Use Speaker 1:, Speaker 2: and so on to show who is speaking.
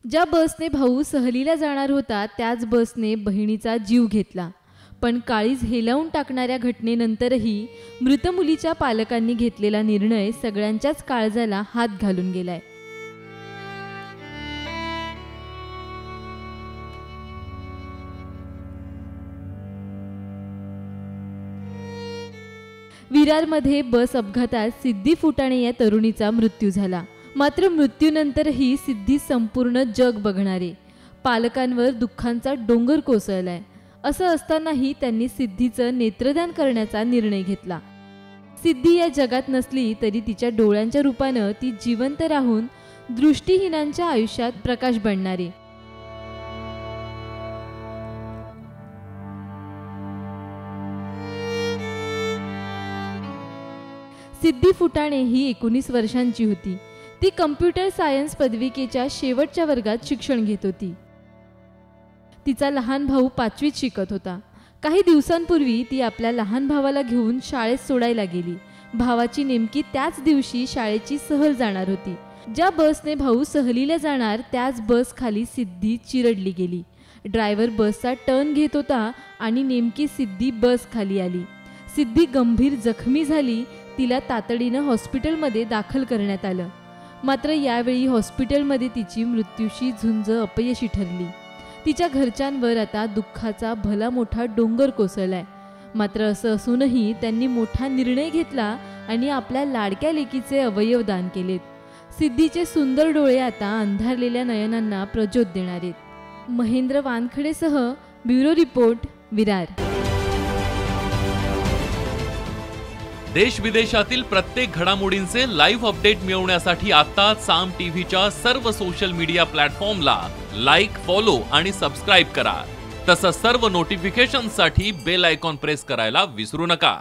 Speaker 1: ज्या बसने भाऊ सहलीला जाणार होता त्याच बसने बहिणीचा जीव घेतला. पण काळीज हेलावून टाकणाऱ्या घटनेनंतरही मृत मुलीच्या पालकांनी घेतलेला निर्णय सगळ्यांच्याच काळजाला हात घालून गेलाय. विरारमध्ये बस अपघातात सिद्धी फुटाणे या तरुणीचा मृत्यू झाला. मात्र मृत्यूनंतरही सिद्धी संपूर्ण जग बघणारे. पालकांवर दुःखांचा डोंगर कोसळलाय. असं असतानाही त्यांनी सिद्धीचं नेत्रदान करण्याचा निर्णय घेतला. सिद्धी या जगात नसली तरी तिच्या डोळ्यांच्या रूपानं ती जिवंत राहून दृष्टीहीनांच्या आयुष्यात प्रकाश बनणारे. सिद्धी फुटाणे ही 19 वर्षांची होती. ती कम्प्युटर सायन्स पदविकेच्या शेवटच्या वर्गात शिक्षण घेत होती. तिचा लहान भाऊ 5वीत शिकत होता. काही दिवसांपूर्वी ती आपल्या लहान भावाला घेऊन शाळेत सोडायला गेली. भावाची नेमकी त्याच दिवशी शाळेची सहल जाणार होती. ज्या बसने भाऊ सहलीला जाणार त्याच बस खाली सिद्धी चिरडली गेली. ड्रायव्हर बसचा टर्न घेत होता आणि नेमकी सिद्धी बस खाली आली. सिद्धी गंभीर जखमी झाली. तिला तातडीनं हॉस्पिटलमध्ये दाखल करण्यात आलं. मात्र यावेळी हॉस्पिटलमध्ये तिची मृत्यूशी झुंज अपयशी ठरली. तिच्या घरच्यांवर आता दुःखाचा भला मोठा डोंगर कोसळलाय. मात्र असं असूनही त्यांनी मोठा निर्णय घेतला आणि आपल्या लाडक्या लेकीचे अवयव दान केलेत. सिद्धीचे सुंदर डोळे आता अंधारलेल्या नयनांना प्रज्योत देणार आहेत. महेंद्र वानखडेसह ब्युरो रिपोर्ट, विरार.
Speaker 2: देश विदेशातील प्रत्येक घडामोडींचे लाईव्ह अपडेट मिळवण्यासाठी आता साम टीव्हीच्या सर्व सोशल मीडिया प्लॅटफॉर्मला लाईक, फॉलो आणि सबस्क्राईब करा. तसंच सर्व नोटिफिकेशनसाठी बेल आयकॉन प्रेस करायला विसरू नका.